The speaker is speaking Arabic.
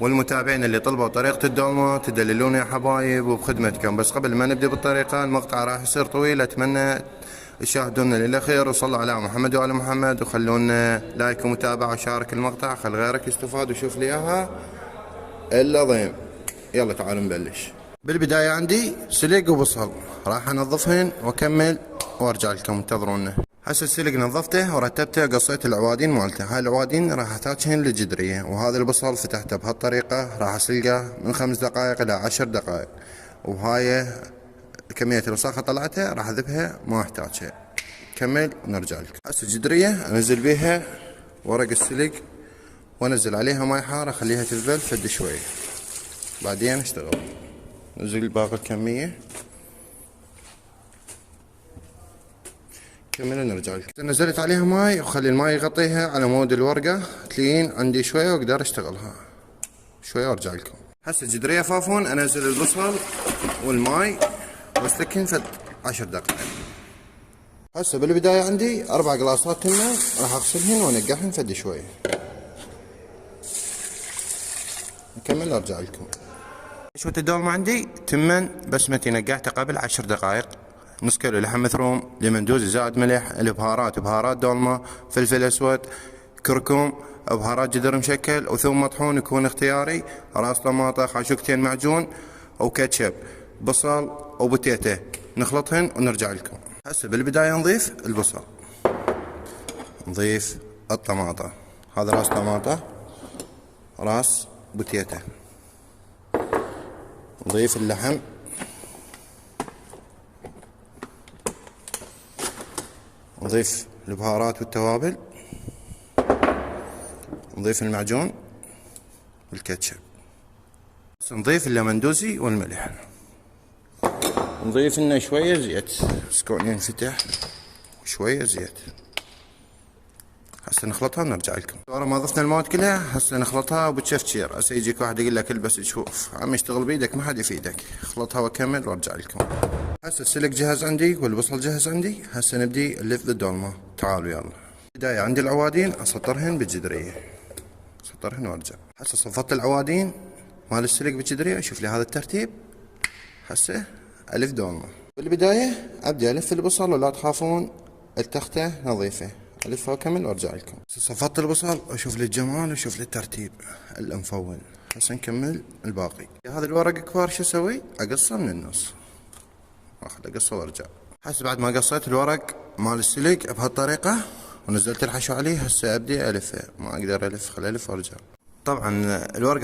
والمتابعين اللي طلبوا طريقة الدولمة تدللون يا حبايب وبخدمتكم. بس قبل ما نبدأ بالطريقة، المقطع راح يصير طويل، أتمنى تشاهدونا للأخير وصلوا على محمد وآل محمد، وخلونا لايك ومتابعة وشارك المقطع، خل غيرك يستفاد ويشوف لي إياها إلا ضيم. يلا تعالوا نبلش. بالبداية عندي سلق وبصل، راح انظفهن واكمل وارجع لكم، انتظرونا. هسه السلق نظفته ورتبته، قصيت العوادين مالته. هاي العوادين راح احتاجهن للجدرية. وهذا البصل فتحته بهالطريقة، راح اسلقه من 5 دقائق الى 10 دقائق. وهاي كمية الوساخة طلعتها، راح اذبها ما احتاجها. كمل ونرجع لكم. هسه الجدرية انزل بيها ورق السلق وانزل عليها ماي حارة، اخليها تذبل فد شوي، بعدين اشتغل. نزل باقي الكمية، كمل ونرجع لك. نزلت عليها ماي وخلي الماي يغطيها على مود الورقة تلين عندي شوية واقدر اشتغلها شوية وارجع لكم. هسه الجدرية فافون، انزل البصل والماي واسلكهن فد 10 دقائق. هسه بالبداية عندي 4 قلاصات تمن، راح اغسلهن وانقعهن فد شوية. نكمل وارجع لكم. شوت الدولمة عندي تمن بسمتي نقعته قبل 10 دقائق، نص كيلو لحم مثروم، لمندوزي زائد ملح، البهارات بهارات دولمة، فلفل اسود، كركم، بهارات جدر مشكل، وثوم مطحون يكون اختياري، راس طماطة، خاشوقتين معجون، وكاتشب، بصل وبتيته، نخلطهن ونرجع لكم. هسه بالبداية نضيف البصل، نضيف الطماطة، هذا راس طماطة، راس بتيته، نضيف اللحم، نضيف البهارات والتوابل، نضيف المعجون والكاتشب، نضيف اللمندوزي والملح، نضيف لنا شوية زيت سكون ينفتح وشوية زيت. هسه نخلطها ونرجع لكم. ورا ما ضفنا المواد كلها هسه نخلطها وبتشفتشير. هسه يجيك واحد يقول لك البس تشوف، عم يشتغل بيدك ما حد يفيدك. اخلطها واكمل وارجع لكم. هسه السلق جهز عندي والبصل جهز عندي. هسه نبدي نلف الدولمة، تعالوا يلا. بداية عندي العوادين اسطرهن بالجدرية، اسطرهن وارجع. هسه صفطت العوادين مال السلق بالجدرية، اشوف لي هذا الترتيب. هسه الف دولمة. بالبداية ابدي الف البصل، ولا تخافون التختة نظيفة، الفها وكمل وارجع لكم. صفطت البصل واشوف لي الجمال واشوف لي الترتيب المفول. هسه نكمل الباقي. هذا الورق كبار شو اسوي؟ اقصه من النص، اخذ اقصه وارجع. هسه بعد ما قصيت الورق مال السلق بهالطريقة ونزلت الحشو عليه، هسه ابدي الفه، ما اقدر الف، خل الف وارجع. طبعا الورقة